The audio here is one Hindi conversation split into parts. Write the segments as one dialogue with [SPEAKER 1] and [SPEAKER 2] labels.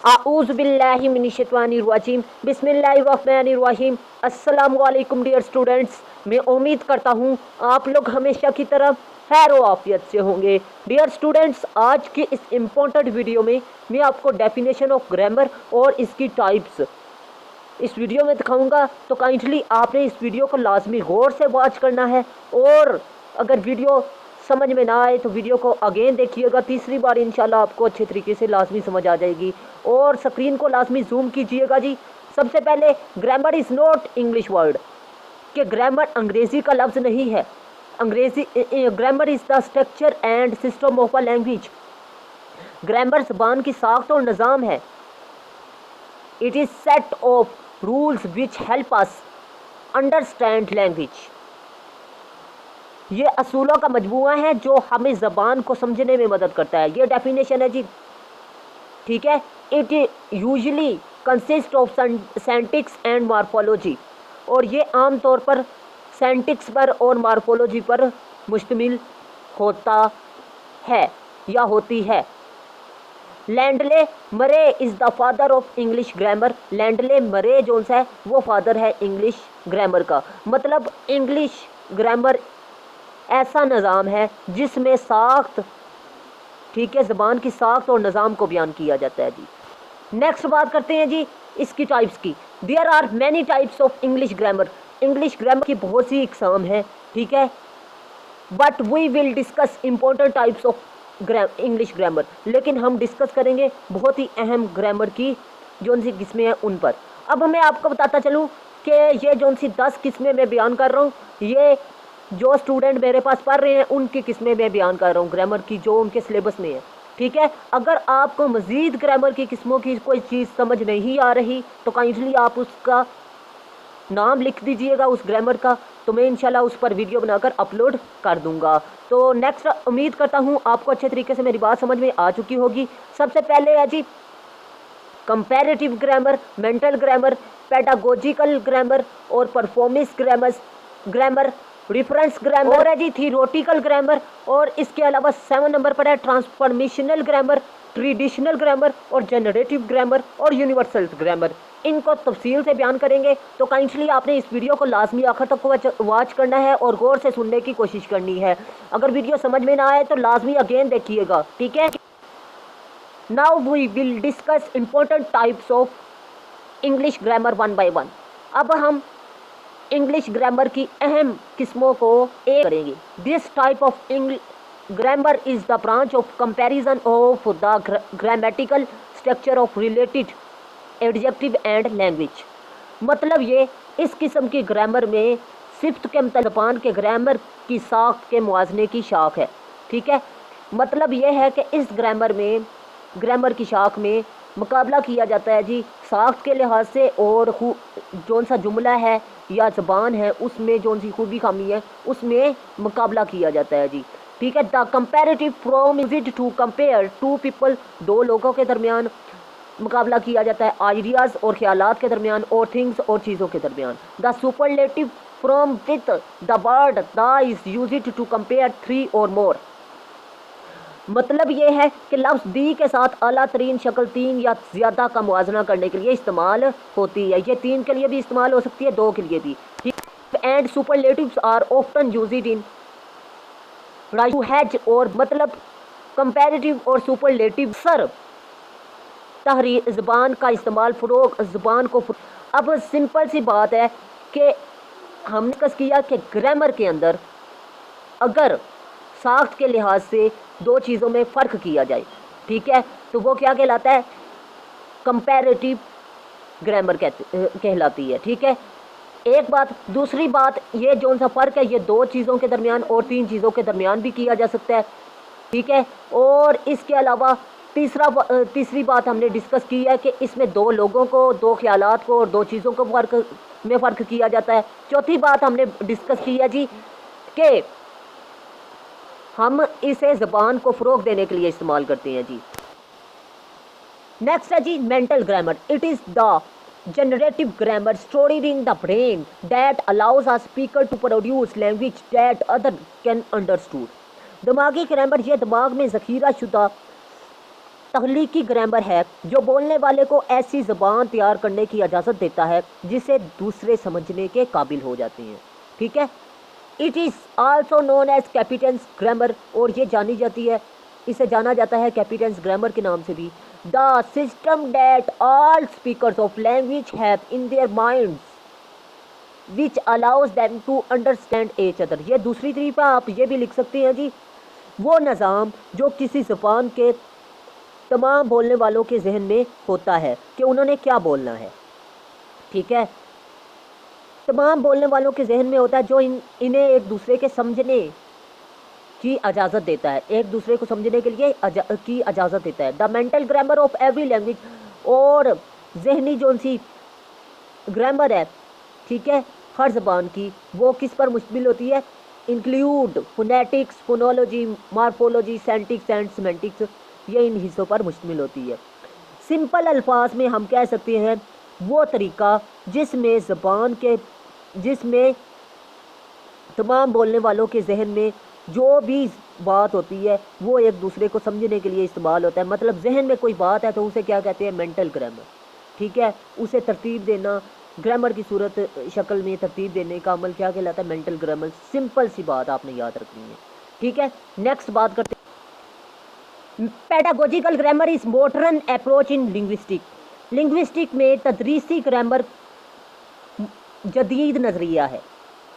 [SPEAKER 1] आऊज़ बिल्लाहि मिनश्शैतानिर रजीम बिस्मिल्लाहिर्रहमानिर्रहीम। अस्सलामु अलैकुम डियर स्टूडेंट्स। मैं उम्मीद करता हूँ आप लोग हमेशा की तरह खैर व आफियत से होंगे। डियर स्टूडेंट्स, आज की इस इम्पोर्टेंट वीडियो में मैं आपको डेफिनेशन ऑफ ग्रामर और इसकी टाइप्स इस वीडियो में दिखाऊंगा। तो काइंडली आपने इस वीडियो को लाजमी गौर से वॉच करना है, और अगर वीडियो समझ में ना आए तो वीडियो को अगेन देखिएगा। तीसरी बार इंशाल्लाह आपको अच्छे तरीके से लाजमी समझ आ जाएगी। और स्क्रीन को लाजमी जूम कीजिएगा जी। सबसे पहले, grammar is not English word, कि ग्रामर अंग्रेज़ी का लफ्ज़ नहीं है। Grammar is the structure and system of a language. Grammar ज़बान की साख्त और निज़ाम है। It is set of rules which help us understand language. ये असूलों का मजमूआ है जो हमें ज़बान को समझने में मदद करता है। ये डेफिनेशन है जी, ठीक है। It usually consist of syntax and morphology, और ये आम तौर पर सेंटिक्स पर और मार्फोलॉजी पर मुश्तमिल होता है या होती है। Lindley Murray is the father of English grammar. Lindley Murray जो है वो फादर है इंग्लिश ग्रामर का। मतलब इंग्लिश ग्रामर ऐसा निज़ाम है जिसमें साख्त, ठीक है, ज़बान की साख्त और निज़ाम को बयान किया जाता है जी। नेक्स्ट बात करते हैं जी इसकी टाइप्स की। There are many types of English grammar. English grammar की बहुत सी इकसाम है, ठीक है, but we will discuss important types of English grammar. लेकिन हम डिस्कस करेंगे बहुत ही अहम ग्रामर की जो सी किस्में हैं उन पर। अब मैं आपको बताता चलूँ कि ये जो सी 10 किस्में मैं बयान कर रहा हूँ, ये जो स्टूडेंट मेरे पास पढ़ रहे हैं उनकी किस्में मैं बयान कर रहा हूँ ग्रामर की जो उनके सिलेबस में है, ठीक है। अगर आपको मज़ीद ग्रामर की किस्मों की कोई चीज़ समझ नहीं आ रही तो काइंडली आप उसका नाम लिख दीजिएगा उस ग्रामर का, तो मैं इंशाल्लाह उस पर वीडियो बनाकर अपलोड कर दूंगा। तो नेक्स्ट, उम्मीद करता हूँ आपको अच्छे तरीके से मेरी बात समझ में आ चुकी होगी। सबसे पहले है जी comparative grammar, mental grammar, pedagogical grammar और परफॉर्मेंस ग्रामर, रिफरेंस ग्रामर, और है जी थियोरेटिकल ग्रामर। और इसके अलावा 7 नंबर पर है ट्रांसफॉर्मेशनल ग्रामर, ट्रेडिशनल ग्रामर और जनरेटिव ग्रामर और यूनिवर्सल ग्रामर। इनको तफसील से बयान करेंगे। तो काइंडली आपने इस वीडियो को लाजमी आखिर तक वॉच करना है और गौर से सुनने की कोशिश करनी है। अगर वीडियो समझ में ना आए तो लाजमी अगेन देखिएगा, ठीक है। Now we will discuss important types of English grammar one by one. अब हम इंग्लिश ग्रामर की अहम किस्मों को एक करेंगे। This type of grammar is the branch of comparison of the grammatical structure of related adjective and language. मतलब ये इस किस्म की ग्रामर में सिफ्त के ज़बान के ग्रामर की साख्त के मुआवजे की शाख है, ठीक है। मतलब ये है कि इस ग्रामर की शाख में मुकाबला किया जाता है जी साख्त के लिहाज से, और जौन सा जुमला है या ज़बान है उसमें जौन सी खूबी खामी है उसमें मुकाबला किया जाता है जी, ठीक है। The comparative from is it to compare two people, दो लोगों के दरमियान मुकाबला किया जाता है, आइडियाज़ और ख्यालात के दरमियान, और थिंग्स और चीज़ों के दरमियान। The superlative from with the word the is use it to compare 3 और मोर। मतलब ये है कि लफ्ज़ दी के साथ आला तरीन शक्ल 3 या ज़्यादा का मुआवजा करने के लिए इस्तेमाल होती है। ये 3 के लिए भी इस्तेमाल हो सकती है, 2 के लिए भी, ठीक। And superlatives are often used in two has, और मतलब कंपैरेटिव और सुपरलेटिव सर तहरीर ज़बान का इस्तेमाल फ़रोग ज़बान को। अब सिंपल सी बात है कि हमने डिस्कस किया कि ग्रामर के अंदर अगर साख्त के लिहाज से 2 चीज़ों में फ़र्क किया जाए, ठीक है, तो वो क्या कहलाता है, कंपैरेटिव ग्रामर कहलाती है, ठीक है। एक बात। दूसरी बात, ये जो सा फ़र्क है ये 2 चीज़ों के दरमियान और 3 चीज़ों के दरमियान भी किया जा सकता है, ठीक है। और इसके अलावा तीसरी बात हमने डिस्कस की है कि इसमें 2 लोगों को, 2 ख्यालात को और 2 चीज़ों को फ़र्क किया जाता है। चौथी बात हमने डिस्कस की है जी कि हम इसे ज़बान को फ़रोग देने के लिए इस्तेमाल करते हैं जी। नेक्स्ट है जी mental grammar. It is the generative grammar stored in the brain that allows a speaker to produce language that other can understood. दिमागी ग्रामर ये दिमाग में ज़ख़ीरा शुदा तख्लीकी ग्रामर है जो बोलने वाले को ऐसी ज़बान तैयार करने की इजाज़त देता है जिसे दूसरे समझने के काबिल हो जाते हैं। ठीक है, it is also known as competence grammar, और ये जानी जाती है, इसे जाना जाता है कैपिटन्स ग्रामर के नाम से भी। The system that all speakers of language have in their minds which allows them to understand each other. ये दूसरी तरीका आप ये भी लिख सकते हैं जी, वो निज़ाम जो किसी ज़बान के तमाम बोलने वालों के जहन में होता है कि उन्होंने क्या बोलना है। ठीक है, तमाम बोलने वालों के जहन में होता है जो इन्हें एक दूसरे के समझने की इजाज़त देता है, एक दूसरे को समझने के लिए की इजाज़त देता है। The mental grammar of every language, और जहनी जो सी ग्रामर है, ठीक है, हर ज़बान की, वो किस पर मुश्तमिल होती है? Include phonetics, phonology, morphology, syntax and semantics, ये इन हिस्सों पर मुश्तमिल होती है। सिंपल अल्फाज में हम कह सकते हैं वो तरीका जिसमें तमाम बोलने वालों के जहन में जो भी बात होती है वो एक दूसरे को समझने के लिए इस्तेमाल होता है। मतलब जहन में कोई बात है तो उसे क्या कहते हैं? Mental grammar. ठीक है, उसे तरतीब देना, ग्रामर की सूरत शक्ल में तरतीब देने का अमल क्या कहलाता है? Mental grammar. सिंपल सी बात आपने याद रखनी है। ठीक है, नेक्स्ट बात करते हैं, pedagogical grammar is modern approach in linguistic में तदरीसी ग्रामर जदीद नज़रिया है।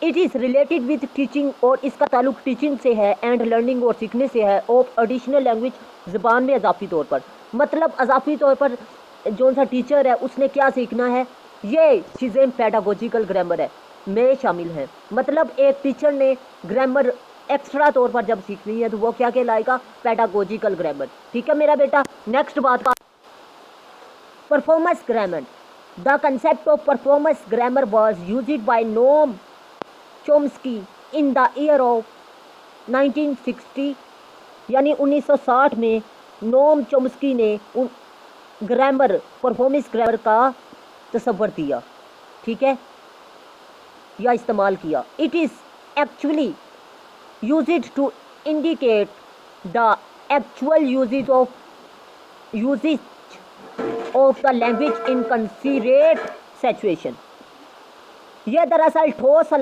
[SPEAKER 1] It is related with teaching, और इसका ताल्लुक टीचिंग से है, एंड लर्निंग, और सीखने से है, ऑफ एडिशनल लैंग्वेज, ज़बान में इजाफी तौर पर। मतलब इजाफी तौर पर जो सा टीचर है उसने क्या सीखना है, ये चीज़ें पेडागोजिकल ग्रामर है में शामिल हैं। मतलब एक टीचर ने ग्रामर एक्स्ट्रा तौर पर जब सीखनी है तो वो क्या कहलाएगा? Pedagogical grammar. ठीक है मेरा बेटा, नेक्स्ट बात, performance grammar. The concept of performance grammar was used by Noam Chomsky in the year of 1960, यानी 1960 में नोम चोम्स्की ने परफॉर्मेंस ग्रामर का तस्वर दिया, ठीक है, या इस्तेमाल किया। It is actually used to indicate the actual uses of the language in considerate situation. यह दरअसल ठोस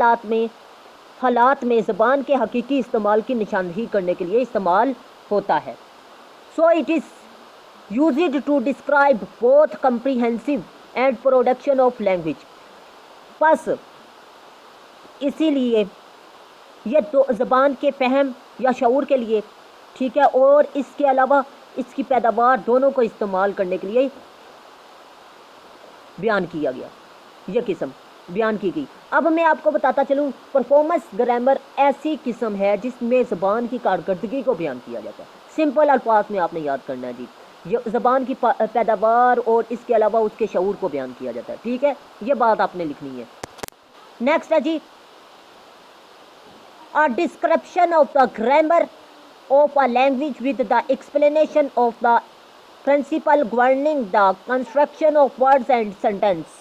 [SPEAKER 1] हालात में ज़बान के हकीकी इस्तेमाल की निशानदही करने के लिए इस्तेमाल होता है। So it is used to describe both comprehensive and production of language. बस इसीलिए यह दो ज़बान के फहम या शऊर के लिए, ठीक है, और इसके अलावा इसकी पैदावार दोनों को इस्तेमाल करने के लिए बयान किया गया, यह किस्म बयान की गई। अब मैं आपको बताता चलूँ, परफॉर्मेंस ग्रामर ऐसी किस्म है जिसमें ज़बान की कारकर्दगी को बयान किया जाता है। सिंपल अल्फाज में आपने याद करना है जी, ये ज़बान की पैदावार और इसके अलावा उसके शऊर को बयान किया जाता है। ठीक है, ये बात आपने लिखनी है। नेक्स्ट है जी, a description of the grammar of a language with the explanation of the principle governing the construction of words and sentence।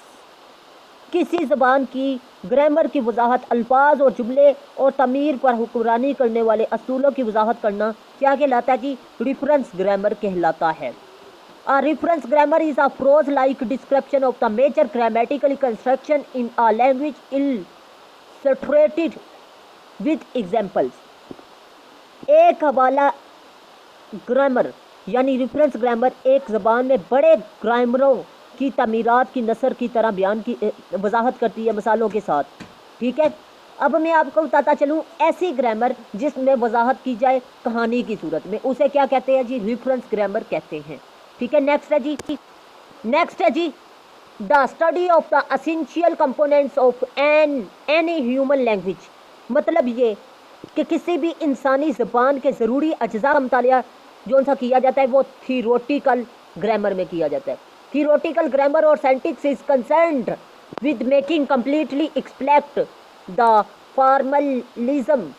[SPEAKER 1] किसी ज़बान की ग्रामर की वजाहत, अल्फाज और जुमले और तमीर पर हुक्मरानी करने वाले असूलों की वजाहत करना क्या कहलाता है जी? रिफरेंस ग्रामर कहलाता है। A reference grammar is a prose-like description of the major grammatical construction in a language illustrated with examples। एक हवाला ग्रामर यानी रेफरेंस ग्रामर एक ज़बान में बड़े ग्रामरों की तमीरात की नसर की तरह बयान की वजाहत करती है मिसालों के साथ। ठीक है, अब मैं आपको बताता चलूँ, ऐसी ग्रामर जिसमें वजाहत की जाए कहानी की सूरत में, उसे क्या कहते हैं जी? रेफरेंस ग्रामर कहते हैं। ठीक है, नेक्स्ट है जी the study of the essential components of any human language. मतलब ये कि किसी भी इंसानी ज़बान के ज़रूरी अज्जा का मुतालिया जो सा किया जाता है वो थियोरेटिकल ग्रामर में किया जाता है। थियोरेटिकल ग्रामर और syntax is concerned with making completely explicit the formalism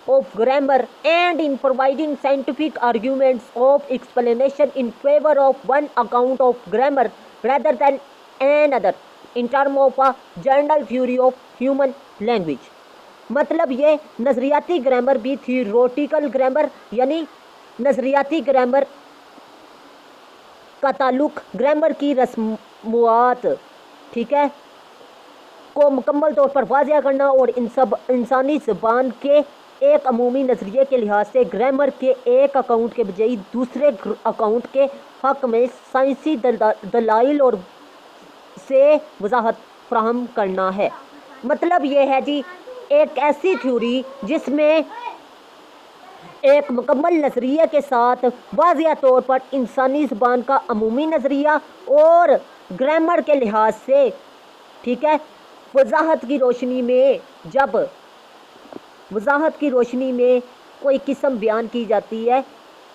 [SPEAKER 1] of grammar and in providing scientific arguments of explanation in favor of one account of grammar rather than another in terms of a general theory of human language। मतलब ये नज़रियाती ग्रामर भी थियोरेटिकल ग्रामर यानी नज़रियाती ग्रामर का ताल्लुक ग्रामर की रस्मुआत, ठीक है, को मुकम्मल तौर पर वाज़िया करना और इंसानी ज़बान के एक अमूमी नज़रिए के लिहाज से ग्रामर के एक अकाउंट के बजाय दूसरे अकाउंट के हक़ में साइंसी दलाइल और से वजाहत फ्राहम करना है। मतलब ये है जी, एक ऐसी थ्योरी जिसमें एक मुकम्मल नज़रिए के साथ वाज़िया तौर पर इंसानी ज़बान का अमूमी नज़रिया और ग्रामर के लिहाज से, ठीक है, वजाहत की रोशनी में कोई किस्म बयान की जाती है,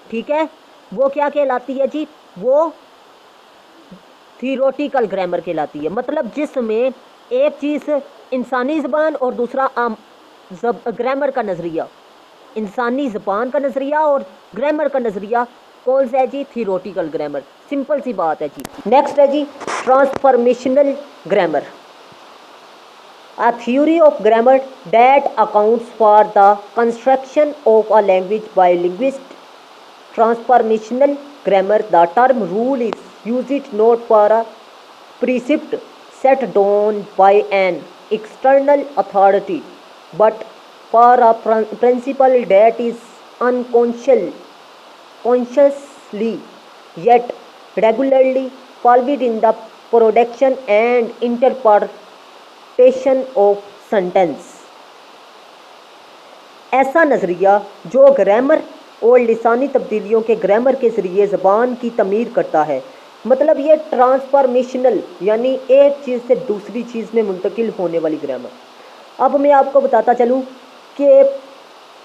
[SPEAKER 1] ठीक है, वो क्या कहलाती है जी, वो थियोरेटिकल ग्रामर कहलाती है। मतलब जिसमें एक चीज़ इंसानी ज़बान और दूसरा ग्रामर का नज़रिया, इंसानी ज़बान का नज़रिया और ग्रामर का नज़रिया कौन सा है जी, थियोरेटिकल ग्रामर। सिंपल सी बात है जी। नेक्स्ट है जी transformational grammar, a theory of grammar that accounts for the construction of a language by linguists. Transformational grammar, the term rule is used not for a precept set down by an external authority, but for a principle that is consciously yet regularly followed in the production and interpretation of sentence. ऐसा नज़रिया जो ग्रामर और लिसानी तब्दीलियों के ग्रामर के ज़रिए ज़बान की तमीर करता है। मतलब ये ट्रांसफॉर्मेशनल यानी एक चीज़ से दूसरी चीज़ में मुंतकिल होने वाली ग्रामर। अब मैं आपको बताता चलूँ कि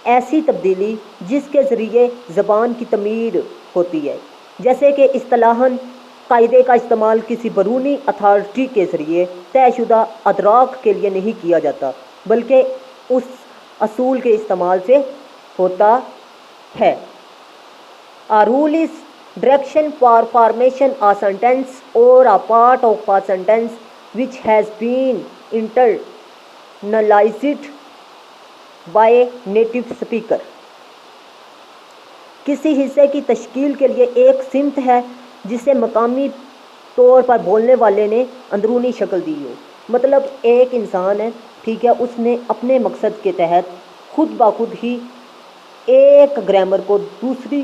[SPEAKER 1] ऐसी तब्दीली जिसके ज़रिए ज़बान की तमीर होती है, जैसे कि इस्तिलाहन कायदे का इस्तेमाल किसी बरूनी अथॉरिटी के ज़रिए तयशुदा अदराक के लिए नहीं किया जाता, बल्कि उस असूल के इस्तेमाल से होता है। A rule is direction for formation a sentence or a part of a sentence which has been internalized by native speaker. किसी हिस्से की तश्कील के लिए एक सिमत है जिसे मकामी तौर पर बोलने वाले ने अंदरूनी शक्ल दी हो। मतलब एक इंसान है, ठीक है, उसने अपने मकसद के तहत खुद ब खुद ही एक ग्रामर को दूसरी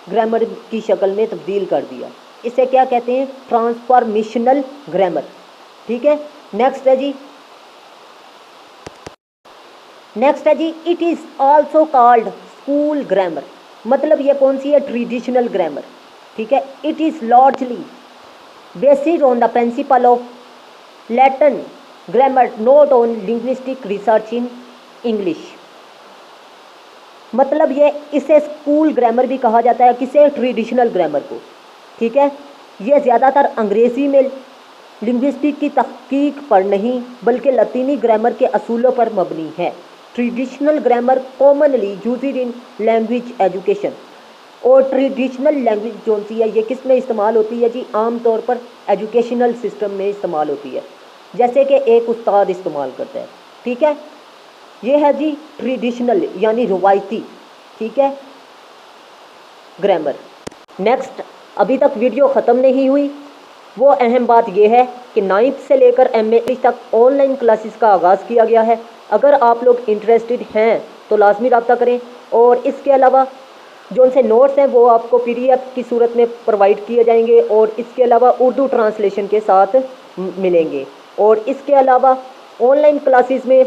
[SPEAKER 1] ग्रामर की शक्ल में तब्दील कर दिया। इसे क्या कहते हैं, ट्रांसफॉर्मेशनल ग्रामर, ठीक है। नेक्स्ट है जी it is also called school grammar. मतलब ये कौन सी है, ट्रेडिशनल ग्रामर, ठीक है। It is largely based on the principle of Latin grammar not on linguistic research in English. मतलब ये इसे स्कूल ग्रामर भी कहा जाता है, किसे, ट्रेडिशनल ग्रामर को, ठीक है। ये ज़्यादातर अंग्रेज़ी में लिंग्विस्टिक की तहकीक पर नहीं बल्कि लतीनी ग्रामर के असूलों पर मबनी है। Traditional grammar commonly used in language education. और ट्रेडिशनल लैंग्वेज जो सी है ये किस में इस्तेमाल होती है जी, आम तौर पर एजुकेशनल सिस्टम में इस्तेमाल होती है, जैसे कि एक उस्ताद इस्तेमाल करता है, ठीक है। ये है जी ट्रेडिशनल यानी रवायती, ठीक है, ग्रामर। नेक्स्ट, अभी तक वीडियो ख़त्म नहीं हुई, वो अहम बात यह है कि 9th से लेकर MA तक ऑनलाइन क्लासेस का आगाज़ किया गया है। अगर आप लोग इंटरेस्टेड हैं तो लाजमी रब्ता करें। और इसके अलावा जो उनसे नोट्स हैं वो आपको PDF की सूरत में प्रोवाइड किए जाएंगे और इसके अलावा उर्दू ट्रांसलेशन के साथ मिलेंगे। और इसके अलावा ऑनलाइन क्लासेस में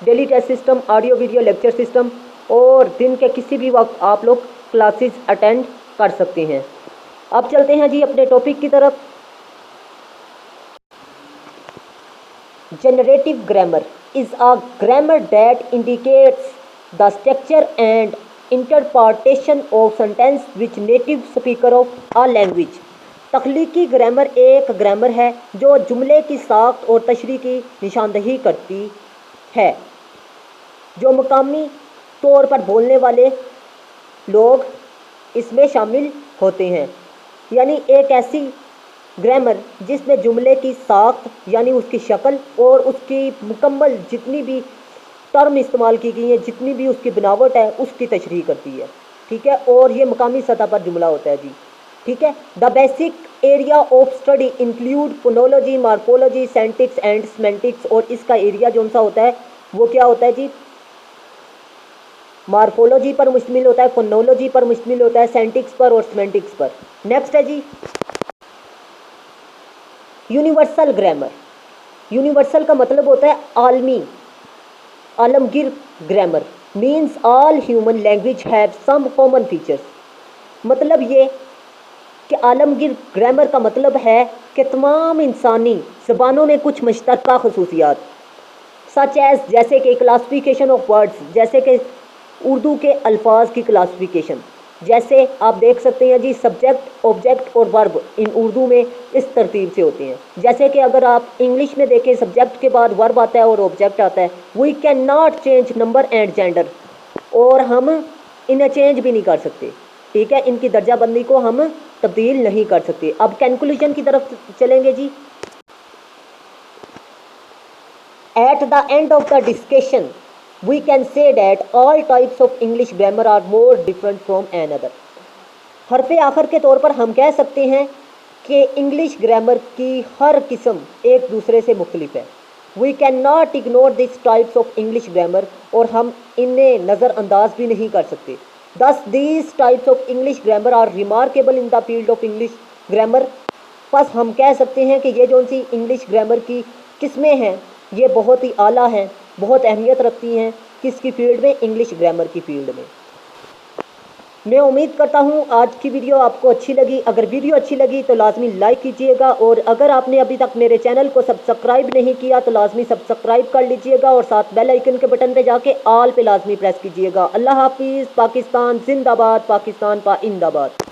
[SPEAKER 1] daily test system, audio video lecture system और दिन के किसी भी वक्त आप लोग क्लासेस अटेंड कर सकते हैं। अब चलते हैं जी अपने टॉपिक की तरफ। Generative grammar is a grammar that indicates the structure and interpretation of sentence which native speaker of a language. तख्लीकी ग्रामर एक ग्रामर है जो जुमले की साख्त और तशरीह की निशानदही करती है जो मकामी तौर पर बोलने वाले लोग इसमें शामिल होते हैं। यानी एक ऐसी ग्रामर जिसमें जुमले की साख्त यानी उसकी शक्ल और उसकी मुकम्मल जितनी भी टर्म इस्तेमाल की गई हैं, जितनी भी उसकी बनावट है, उसकी तशरीह करती है, ठीक है। और ये मकामी सतह पर जुमला होता है जी। ठीक है। The basic area of study include phonology, morphology, syntax and semantics. और इसका एरिया जो सा होता है वो क्या होता है जी, मार्फोलॉजी पर मुश्तमिल होता है, फोनोलॉजी पर मुश्तमिल होता है, सेंटिक्स पर और सेमेंटिक्स पर। नेक्स्ट है जी यूनिवर्सल ग्रामर। यूनिवर्सल का मतलब होता है आलमी, आलमगीर grammar means all human language have some common features. मतलब ये कि आलमगीर ग्रामर का मतलब है कि तमाम इंसानी ज़बानों में कुछ मुश्तरका खसूसियात, सच एज जैसे कि क्लासिफिकेशन ऑफ वर्ड्स, जैसे कि उर्दू के अल्फाज की क्लासिफिकेशन। जैसे आप देख सकते हैं जी सब्जेक्ट, ऑब्जेक्ट और वर्ब इन उर्दू में इस तरतीब से होते हैं। जैसे कि अगर आप इंग्लिश में देखें सब्जेक्ट के बाद वर्ब आता है और ऑब्जेक्ट आता है। We can not change number and gender, और हम इन्हें चेंज भी नहीं कर सकते, ठीक है। इनकी दर्जाबंदी को हम तब्दील नहीं कर सकते। अब कंक्लूजन की तरफ चलेंगे जी। At the end of the discussion we can say that all types of English grammar are more different from another। हरफ़े आखिर के तौर पर हम कह सकते हैं कि इंग्लिश ग्रामर की हर किस्म एक दूसरे से मुख्तलिफ है। We can not ignore this types of English grammar, और हम इन्हें नज़रअंदाज भी नहीं कर सकते। Thus these types of English grammar are remarkable in the field of English grammar. बस हम कह सकते हैं कि ये जो सी इंग्लिश ग्रामर की किस्में हैं ये बहुत ही आला हैं, बहुत अहमियत रखती हैं किसकी फील्ड में, इंग्लिश ग्रामर की फील्ड में। मैं उम्मीद करता हूँ आज की वीडियो आपको अच्छी लगी। अगर वीडियो अच्छी लगी तो लाजमी लाइक कीजिएगा, और अगर आपने अभी तक मेरे चैनल को सब्सक्राइब नहीं किया तो लाजमी सब्सक्राइब कर लीजिएगा, और साथ बेल आइकन के बटन पे जाके ऑल पे लाजमी प्रेस कीजिएगा। अल्लाह हाफिज़। पाकिस्तान जिंदाबाद, पाकिस्तान पाइंदाबाद।